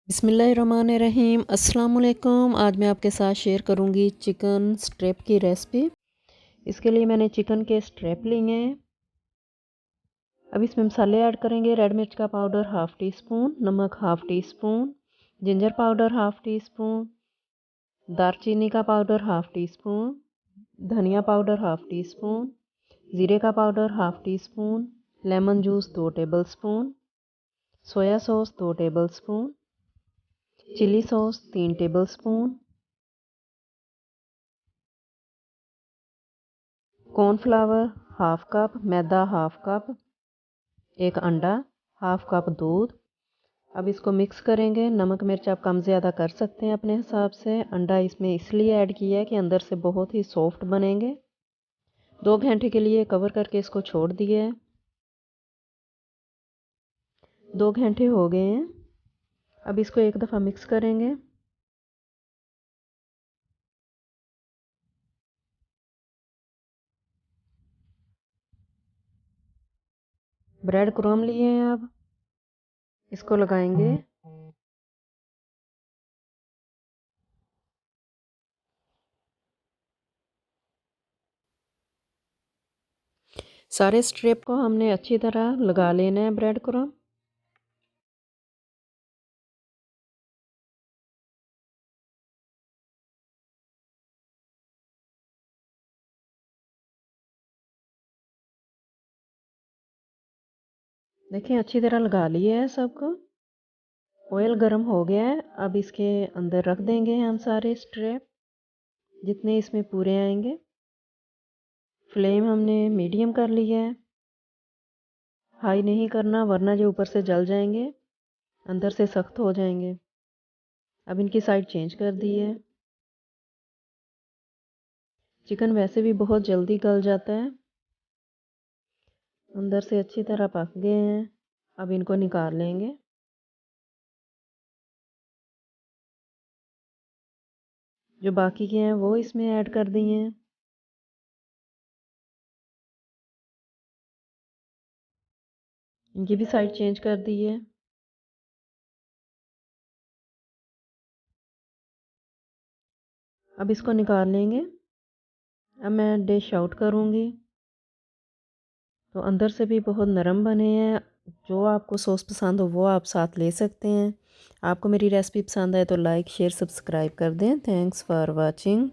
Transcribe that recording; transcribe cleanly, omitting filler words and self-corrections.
बिस्मिल्लाहिर्रहमानिर्रहीम अस्सलाम वालेकुम। आज मैं आपके साथ शेयर करूंगी चिकन स्ट्रिप की रेसिपी। इसके लिए मैंने चिकन के स्ट्रिप लिए हैं। अब इसमें मसाले ऐड करेंगे। रेड मिर्च का पाउडर हाफ़ टी स्पून, नमक half teaspoon, ginger powder half teaspoon, दारचीनी का पाउडर हाफ़ टी स्पून, धनिया पाउडर हाफ़ टी स्पून, ज़ीरे का powder half teaspoon, lemon juice 2 tablespoon, soya sauce 2 tablespoon, chilli sauce 3 tablespoon, cornflour half cup, मैदा half cup, एक अंडा, half cup दूध। अब इसको mix करेंगे। नमक मिर्च आप कम ज़्यादा कर सकते हैं अपने हिसाब से। अंडा इसमें इसलिए ऐड किया है कि अंदर से बहुत ही सॉफ्ट बनेंगे। 2 घंटे के लिए कवर करके इसको छोड़ दिए है। 2 घंटे हो गए हैं। अब इसको एक दफ़ा मिक्स करेंगे। ब्रेड क्रम्ब लिए हैं। अब इसको लगाएंगे। सारे स्ट्रिप को हमने अच्छी तरह लगा लेना है ब्रेड क्रम्ब। देखिए अच्छी तरह लगा लिए है सबको। ऑयल गर्म हो गया है। अब इसके अंदर रख देंगे हम सारे स्ट्रिप जितने इसमें पूरे आएंगे। फ्लेम हमने मीडियम कर लिया है। हाई नहीं करना वरना जो ऊपर से जल जाएंगे, अंदर से सख्त हो जाएंगे। अब इनकी साइड चेंज कर दी है। चिकन वैसे भी बहुत जल्दी गल जाता है। अंदर से अच्छी तरह पक गए हैं। अब इनको निकाल लेंगे। जो बाकी के हैं वो इसमें ऐड कर दिए हैं। इनकी भी साइड चेंज कर दी है। अब इसको निकाल लेंगे। अब मैं डिश आउट करूँगी। तो अंदर से भी बहुत नरम बने हैं। जो आपको सॉस पसंद हो वो आप साथ ले सकते हैं। आपको मेरी रेसिपी पसंद आए तो लाइक शेयर सब्सक्राइब कर दें। Thanks for watching.